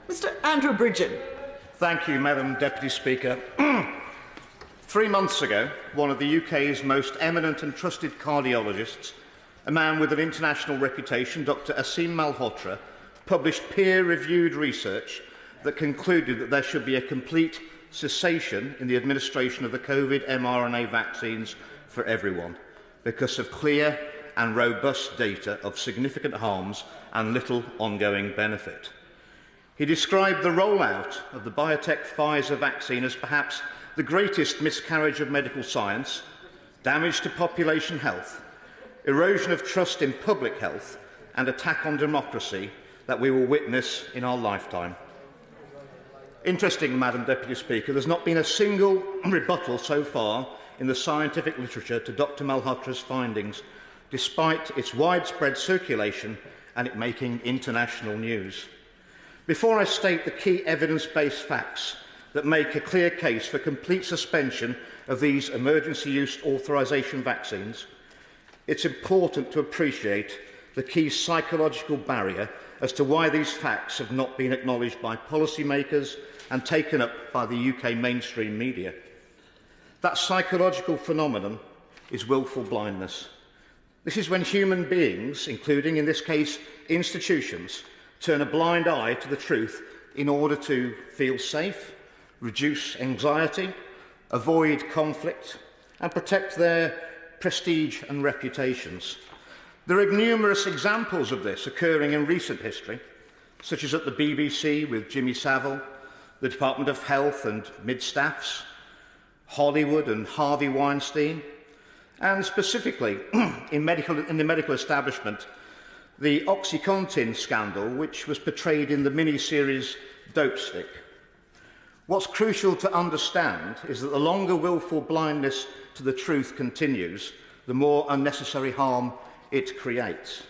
Mr. Andrew Bridgen. Thank you, Madam Deputy Speaker. 3 months ago, one of the UK's most eminent and trusted cardiologists, a man with an international reputation, Dr. Aseem Malhotra, published peer-reviewed research that concluded that there should be a complete cessation in the administration of the COVID mRNA vaccines for everyone because of clear and robust data of significant harms and little ongoing benefit. He described the rollout of the biotech Pfizer vaccine as perhaps the greatest miscarriage of medical science, damage to population health, erosion of trust in public health, and attack on democracy that we will witness in our lifetime. Interesting, Madam Deputy Speaker, there's not been a single rebuttal so far in the scientific literature to Dr. Malhotra's findings, despite its widespread circulation and it making international news. Before I state the key evidence-based facts that make a clear case for complete suspension of these emergency use authorisation vaccines, it's important to appreciate the key psychological barrier as to why these facts have not been acknowledged by policymakers and taken up by the UK mainstream media. That psychological phenomenon is willful blindness. This is when human beings, including in this case institutions, turn a blind eye to the truth in order to feel safe, reduce anxiety, avoid conflict, and protect their prestige and reputations. There are numerous examples of this occurring in recent history, such as at the BBC with Jimmy Savile, the Department of Health and mid-staffs, Hollywood and Harvey Weinstein, and specifically in the medical establishment, the OxyContin scandal, which was portrayed in the mini-series Dope Stick. What's crucial to understand is that the longer willful blindness to the truth continues, the more unnecessary harm it creates.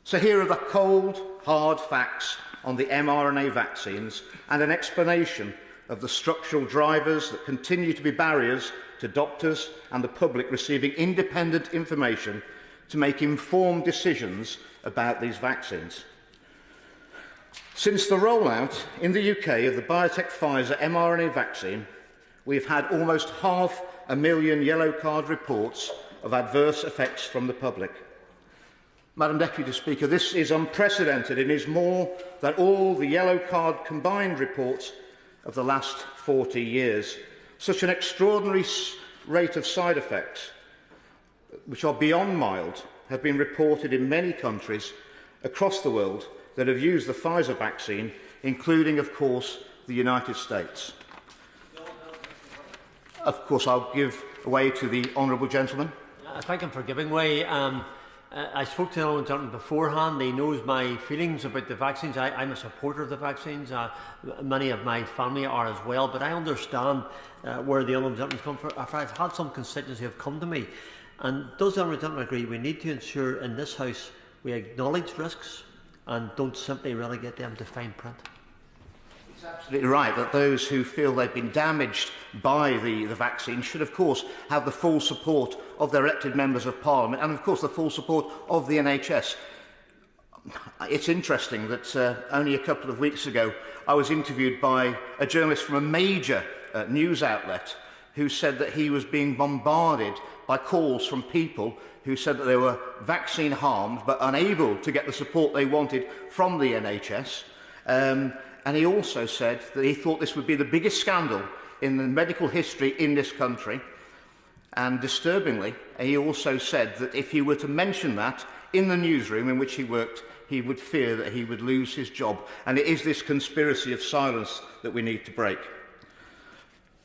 So here are the cold, hard facts on the mRNA vaccines and an explanation of the structural drivers that continue to be barriers to doctors and the public receiving independent information to make informed decisions about these vaccines. Since the rollout in the UK of the biotech Pfizer mRNA vaccine, we have had almost 500,000 yellow card reports of adverse effects from the public. Madam Deputy Speaker, this is unprecedented and is more than all the yellow card combined reports of the last 40 years. Such an extraordinary rate of side effects, which are beyond mild, have been reported in many countries across the world that have used the Pfizer vaccine, including, of course, the United States. Of course, I'll give way to the honourable gentleman. Thank him for giving way. I spoke to the honourable gentleman beforehand. He knows my feelings about the vaccines. I'm a supporter of the vaccines. Many of my family are as well. But I understand where the honourable gentleman comes from. I've had some constituents who have come to me. And does the honourable gentleman agree we need to ensure in this House we acknowledge risks and don't simply relegate them to fine print? It's absolutely right that those who feel they've been damaged by the vaccine should, of course, have the full support of their elected members of Parliament and, of course, the full support of the NHS. It's interesting that only a couple of weeks ago I was interviewed by a journalist from a major news outlet who said that he was being bombarded by calls from people who said that they were vaccine harmed but unable to get the support they wanted from the NHS. And he also said that he thought this would be the biggest scandal in the medical history in this country. And disturbingly, he also said that if he were to mention that in the newsroom in which he worked, he would fear that he would lose his job. And it is this conspiracy of silence that we need to break.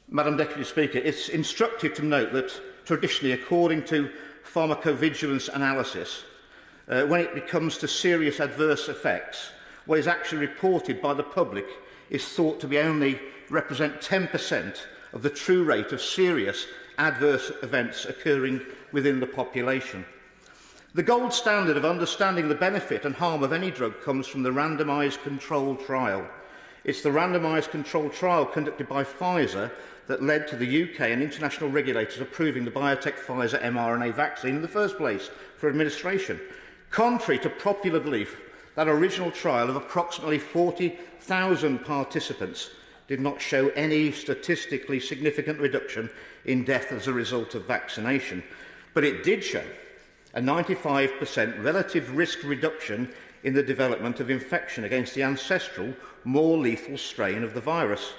Madam Deputy Speaker, it's instructive to note that traditionally, according to pharmacovigilance analysis, when it comes to serious adverse effects, what is actually reported by the public is thought to be only represent 10% of the true rate of serious adverse events occurring within the population. The gold standard of understanding the benefit and harm of any drug comes from the randomised controlled trial. It's the randomised controlled trial conducted by Pfizer that led to the UK and international regulators approving the biotech Pfizer mRNA vaccine in the first place for administration. Contrary to popular belief, That original trial of approximately 40,000 participants did not show any statistically significant reduction in death as a result of vaccination, but it did show a 95% relative risk reduction in the development of infection against the ancestral, more lethal strain of the virus.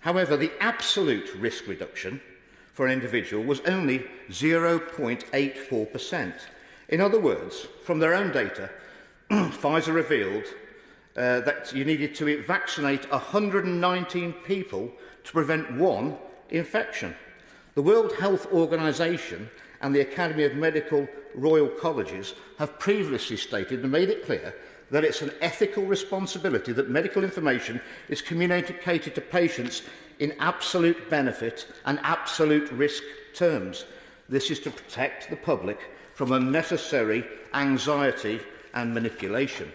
However, the absolute risk reduction for an individual was only 0.84%. In other words, from their own data, Pfizer revealed that you needed to vaccinate 119 people to prevent one infection. The World Health Organization and the Academy of Medical Royal Colleges have previously stated and made it clear that it's an ethical responsibility that medical information is communicated to patients in absolute benefit and absolute risk terms. This is to protect the public from unnecessary anxiety and manipulation.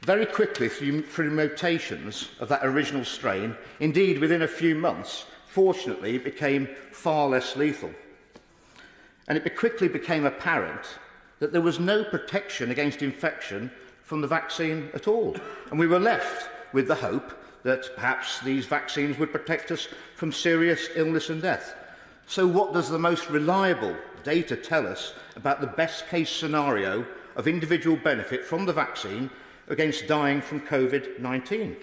Very quickly, through mutations of that original strain, indeed within a few months, fortunately, it became far less lethal. And it quickly became apparent that there was no protection against infection from the vaccine at all. And we were left with the hope that perhaps these vaccines would protect us from serious illness and death. So what does the most reliable data tell us about the best case scenario of individual benefit from the vaccine against dying from COVID-19?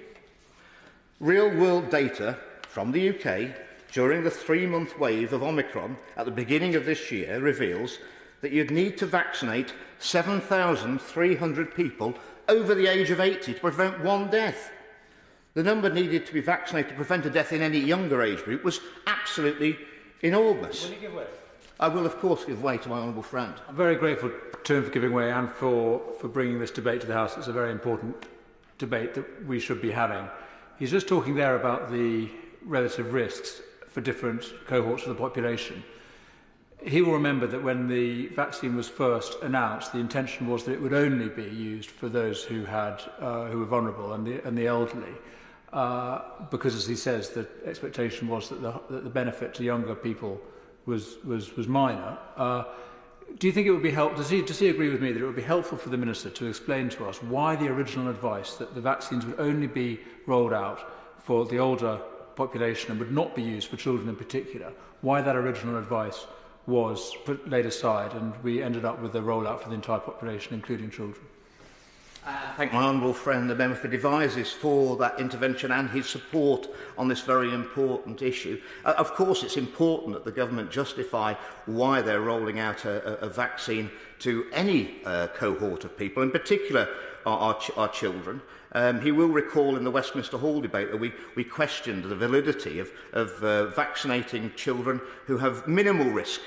Real-world data from the UK during the 3-month wave of Omicron at the beginning of this year reveals that you'd need to vaccinate 7,300 people over the age of 80 to prevent one death. The number needed to be vaccinated to prevent a death in any younger age group was absolutely enormous. Will you give way? I will, of course, give way to my honourable friend. I'm very grateful to him for giving way and for bringing this debate to the House. It's a very important debate that we should be having. He's just talking there about the relative risks for different cohorts of the population. He will remember that when the vaccine was first announced, the intention was that it would only be used for those who were vulnerable and the elderly, because, as he says, the expectation was that the benefit to younger people was minor. Do you think it would be helpful? Does he agree with me that it would be helpful for the Minister to explain to us why the original advice that the vaccines would only be rolled out for the older population and would not be used for children in particular, why that original advice was laid aside and we ended up with a rollout for the entire population, including children? I thank my honourable friend, the member for Devizes, for that intervention and his support on this very important issue. Of course, it's important that the government justify why they're rolling out a vaccine to any cohort of people, in particular our children. He will recall in the Westminster Hall debate that we questioned the validity of vaccinating children who have minimal risk,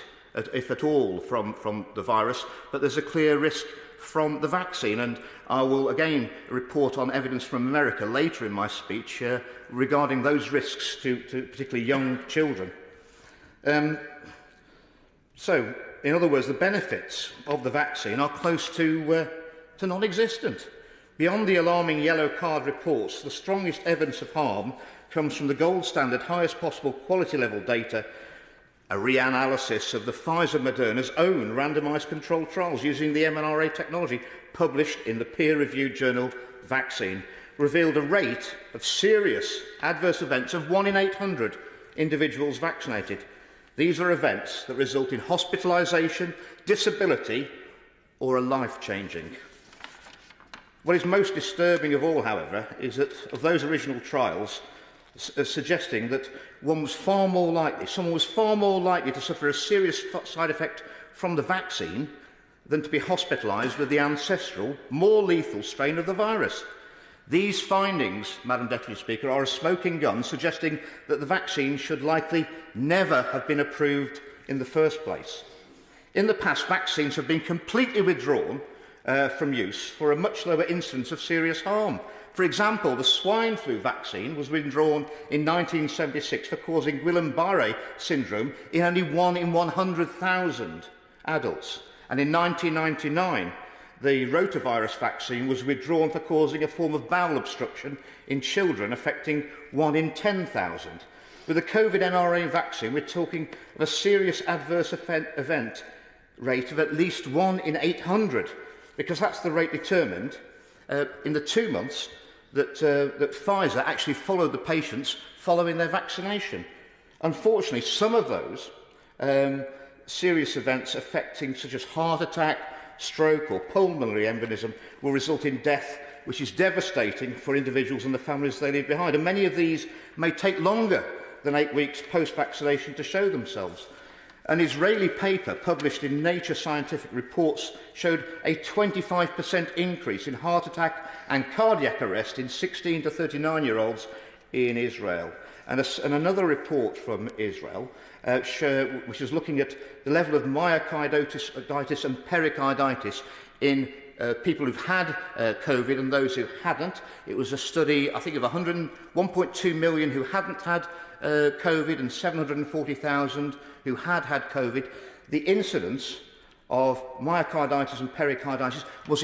if at all, from the virus, but there's a clear risk from the vaccine. And I will again report on evidence from America later in my speech regarding those risks to particularly young children. So, in other words, the benefits of the vaccine are close to non-existent. Beyond the alarming yellow card reports, the strongest evidence of harm comes from the gold standard, highest possible quality level data, a reanalysis of the Pfizer-Moderna's own randomised controlled trials using the mRNA technology published in the peer-reviewed journal Vaccine revealed a rate of serious adverse events of 1 in 800 individuals vaccinated. These are events that result in hospitalisation, disability or a life-changing. What is most disturbing of all, however, is that of those original trials suggesting that someone was far more likely to suffer a serious side effect from the vaccine than to be hospitalised with the ancestral, more lethal strain of the virus. These findings, Madam Deputy Speaker, are a smoking gun suggesting that the vaccine should likely never have been approved in the first place. In the past, vaccines have been completely withdrawn from use for a much lower incidence of serious harm. For example, the swine flu vaccine was withdrawn in 1976 for causing Guillain-Barré syndrome in only 1 in 100,000 adults. And in 1999, the rotavirus vaccine was withdrawn for causing a form of bowel obstruction in children, affecting 1 in 10,000. With the COVID mRNA vaccine, we're talking of a serious adverse event rate of at least 1 in 800. because that's the rate determined in the 2 months that Pfizer actually followed the patients following their vaccination. Unfortunately, some of those serious events affecting such as heart attack, stroke or pulmonary embolism will result in death, which is devastating for individuals and the families they leave behind. And many of these may take longer than 8 weeks post-vaccination to show themselves. An Israeli paper published in Nature Scientific Reports showed a 25% increase in heart attack and cardiac arrest in 16 to 39-year-olds in Israel. And another report from Israel, which is looking at the level of myocarditis and pericarditis in people who've had COVID and those who hadn't. It was a study, I think, of 1.2 million who hadn't had COVID and 740,000 who had COVID. The incidence of myocarditis and pericarditis was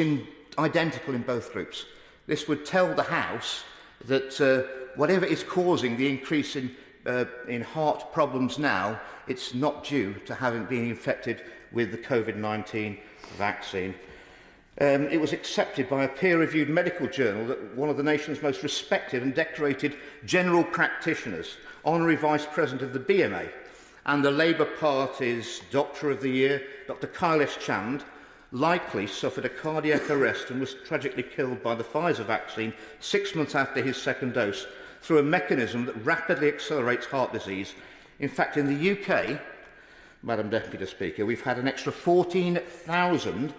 identical in both groups. This would tell the House that whatever is causing the increase in heart problems now, it's not due to having been infected with the COVID-19 vaccine. It was accepted by a peer-reviewed medical journal that one of the nation's most respected and decorated general practitioners, Honorary Vice President of the BMA, and the Labour Party's Doctor of the Year, Dr. Kailash Chand, likely suffered a cardiac arrest and was tragically killed by the Pfizer vaccine 6 months after his second dose through a mechanism that rapidly accelerates heart disease. In fact, in the UK, Madam Deputy Speaker, we've had an extra 14,000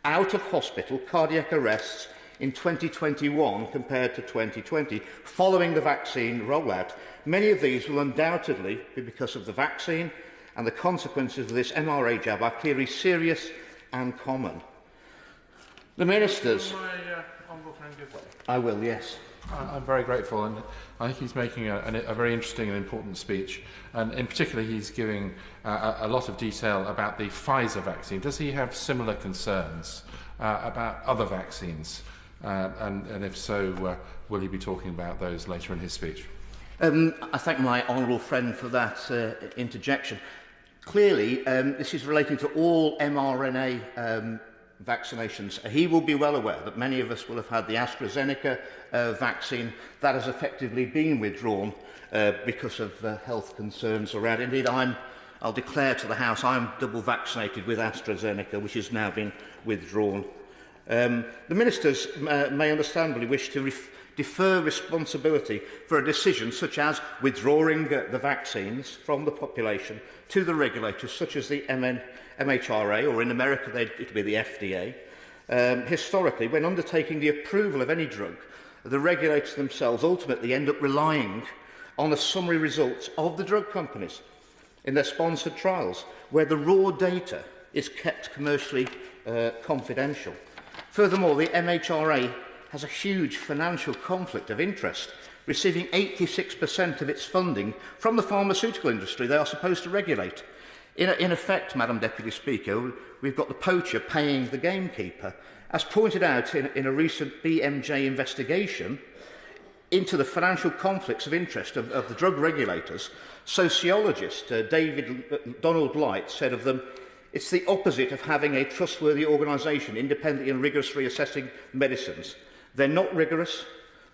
out-of-hospital cardiac arrests in 2021 compared to 2020, following the vaccine rollout. Many of these will undoubtedly be because of the vaccine, and the consequences of this mRNA jab are clearly serious and common. The ministers... I will, yes. I'm very grateful, and I think he's making a very interesting and important speech. And in particular, he's giving a lot of detail about the Pfizer vaccine. Does he have similar concerns about other vaccines? And if so, will he be talking about those later in his speech? I thank my honourable friend for that interjection. Clearly, this is relating to all mRNA vaccinations. He will be well aware that many of us will have had the AstraZeneca vaccine. That has effectively been withdrawn because of health concerns around. Indeed, I'll declare to the House I'm double vaccinated with AstraZeneca, which has now been withdrawn. The ministers may understandably wish to defer responsibility for a decision such as withdrawing the vaccines from the population to the regulators, such as the MHRA, or in America it would be the FDA. Historically, when undertaking the approval of any drug, the regulators themselves ultimately end up relying on the summary results of the drug companies in their sponsored trials, where the raw data is kept commercially confidential. Furthermore, the MHRA has a huge financial conflict of interest, receiving 86% of its funding from the pharmaceutical industry they are supposed to regulate. In effect, Madam Deputy Speaker, we've got the poacher paying the gamekeeper. As pointed out in a recent BMJ investigation into the financial conflicts of interest of the drug regulators, sociologist Donald Light said of them, "It's the opposite of having a trustworthy organisation independently and rigorously assessing medicines. They're not rigorous,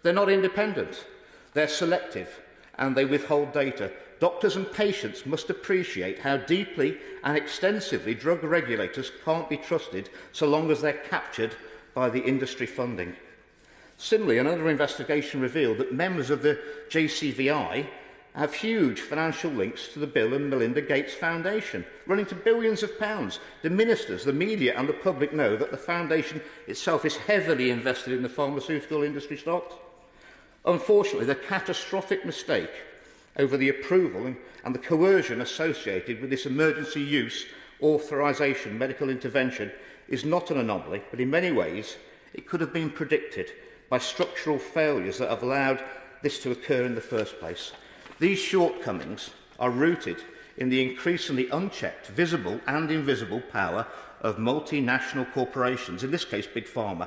they're not independent, they're selective, and they withhold data. Doctors and patients must appreciate how deeply and extensively drug regulators can't be trusted so long as they're captured by the industry funding." Similarly, another investigation revealed that members of the JCVI have huge financial links to the Bill and Melinda Gates Foundation, running to billions of pounds. The ministers, the media and the public know that the foundation itself is heavily invested in the pharmaceutical industry stocks. Unfortunately, the catastrophic mistake over the approval and the coercion associated with this emergency use authorisation medical intervention is not an anomaly, but in many ways it could have been predicted by structural failures that have allowed this to occur in the first place. These shortcomings are rooted in the increasingly unchecked, visible and invisible power of multinational corporations, in this case Big Pharma.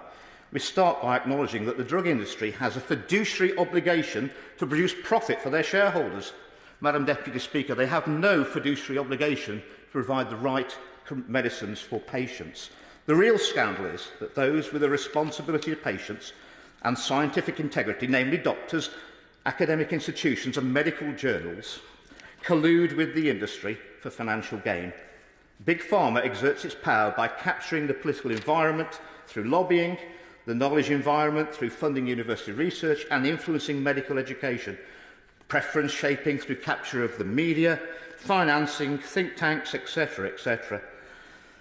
We start by acknowledging that the drug industry has a fiduciary obligation to produce profit for their shareholders. Madam Deputy Speaker, they have no fiduciary obligation to provide the right medicines for patients. The real scandal is that those with a responsibility to patients and scientific integrity, namely doctors, academic institutions and medical journals, collude with the industry for financial gain. Big Pharma exerts its power by capturing the political environment through lobbying, the knowledge environment through funding university research and influencing medical education, preference shaping through capture of the media, financing, think tanks, etc., etc.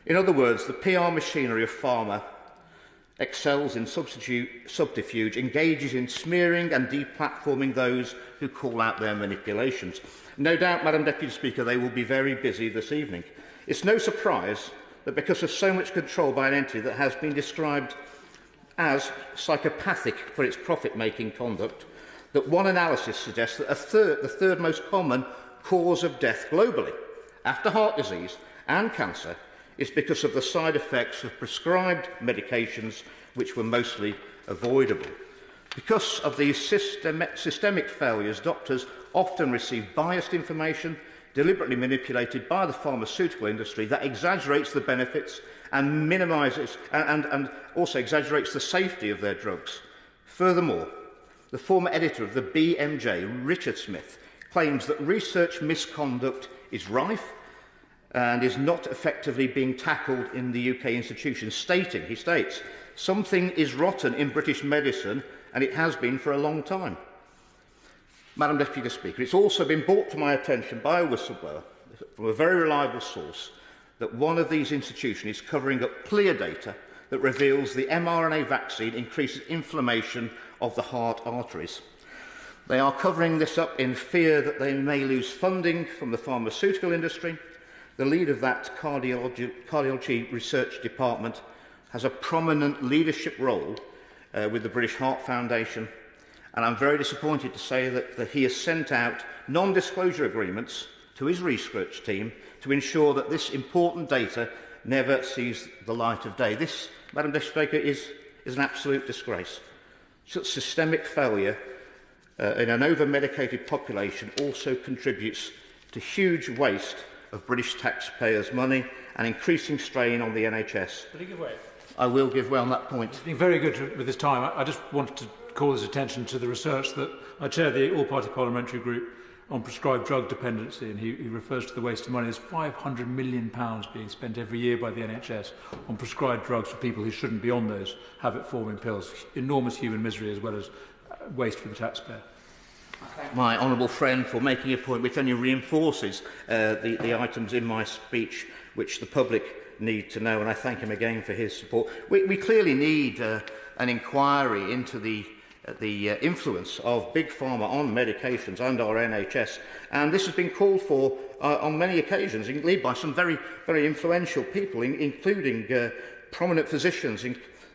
In other words, the PR machinery of pharma excels in subterfuge, engages in smearing and deplatforming those who call out their manipulations. No doubt, Madam Deputy Speaker, they will be very busy this evening. It's no surprise that because of so much control by an entity that has been described as psychopathic for its profit-making conduct, that one analysis suggests that the third most common cause of death globally, after heart disease and cancer, is because of the side effects of prescribed medications which were mostly avoidable. Because of these systemic failures, doctors often receive biased information deliberately manipulated by the pharmaceutical industry that exaggerates the benefits and minimises and also exaggerates the safety of their drugs. Furthermore, the former editor of the BMJ, Richard Smith, claims that research misconduct is rife and is not effectively being tackled in the UK institutions, he states, something is rotten in British medicine and it has been for a long time. Madam Deputy Speaker, it's also been brought to my attention by a whistleblower from a very reliable source that one of these institutions is covering up clear data that reveals the mRNA vaccine increases inflammation of the heart arteries. They are covering this up in fear that they may lose funding from the pharmaceutical industry. The lead of that cardiology research department has a prominent leadership role with the British Heart Foundation, and I'm very disappointed to say that he has sent out non-disclosure agreements to his research team to ensure that this important data never sees the light of day. This, Madam Deputy Speaker, is an absolute disgrace. Such systemic failure in an over-medicated population also contributes to huge waste of British taxpayers' money and increasing strain on the NHS. Will you give way? I will give way on that point. It's been very good with this time. I just wanted to call his attention to the research that I chair the all-party parliamentary group on prescribed drug dependency, and he refers to the waste of money. There's £500 million being spent every year by the NHS on prescribed drugs for people who shouldn't be on those habit-forming pills. Enormous human misery as well as waste for the taxpayer. I thank my honourable friend for making a point which only reinforces the items in my speech which the public need to know, and I thank him again for his support. We clearly need an inquiry into the influence of Big Pharma on medications and our NHS, and this has been called for on many occasions, indeed by some very, very influential people, including prominent physicians,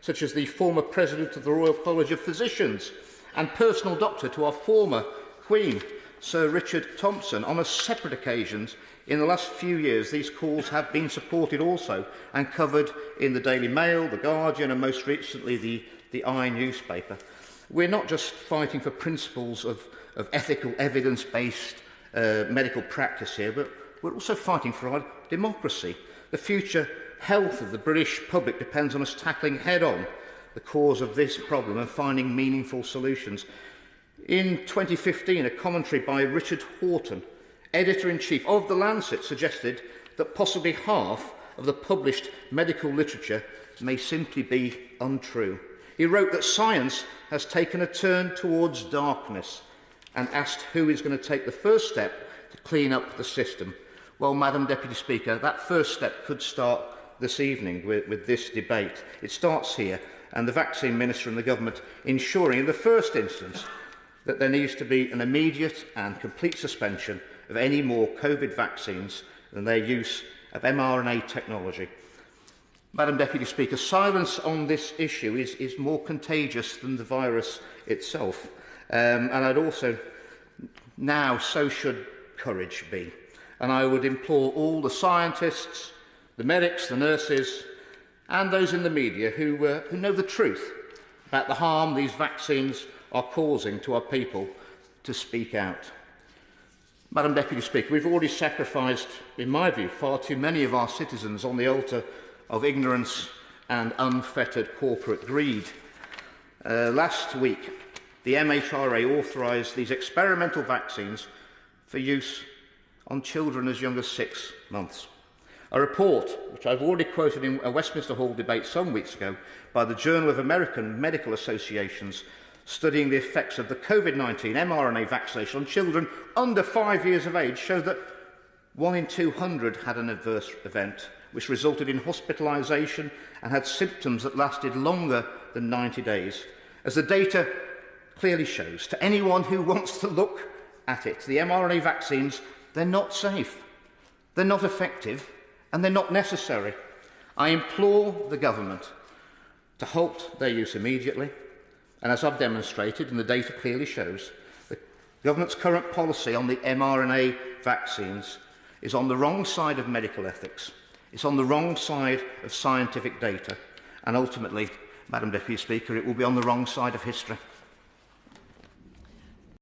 such as the former President of the Royal College of Physicians and personal doctor to our former Queen, Sir Richard Thompson. On a separate occasions, in the last few years, these calls have been supported also and covered in the Daily Mail, the Guardian, and most recently the I newspaper. We're not just fighting for principles of ethical, evidence-based medical practice here, but we're also fighting for our democracy. The future health of the British public depends on us tackling head-on the cause of this problem and finding meaningful solutions. In 2015, a commentary by Richard Horton, Editor-in-Chief of The Lancet, suggested that possibly half of the published medical literature may simply be untrue. He wrote that science has taken a turn towards darkness and asked who is going to take the first step to clean up the system. Well, Madam Deputy Speaker, that first step could start this evening with this debate. It starts here, and the Vaccine Minister and the Government ensuring in the first instance that there needs to be an immediate and complete suspension of any more COVID vaccines and their use of mRNA technology. Madam Deputy Speaker, silence on this issue is more contagious than the virus itself. And I'd also, now so should courage be. And I would implore all the scientists, the medics, the nurses, and those in the media who know the truth about the harm these vaccines are causing to our people to speak out. Madam Deputy Speaker, we've already sacrificed, in my view, far too many of our citizens on the altar of ignorance and unfettered corporate greed. Last week, the MHRA authorised these experimental vaccines for use on children as young as 6 months. A report, which I've already quoted in a Westminster Hall debate some weeks ago, by the Journal of American Medical Associations, studying the effects of the COVID-19 mRNA vaccination on children under 5 years of age, showed that 1 in 200 had an adverse event, which resulted in hospitalisation and had symptoms that lasted longer than 90 days. As the data clearly shows, to anyone who wants to look at it, the mRNA vaccines, they're not safe, they're not effective, and they're not necessary. I implore the government to halt their use immediately, and as I've demonstrated, and the data clearly shows, the government's current policy on the mRNA vaccines is on the wrong side of medical ethics, it's on the wrong side of scientific data, and ultimately, Madam Deputy Speaker, it will be on the wrong side of history.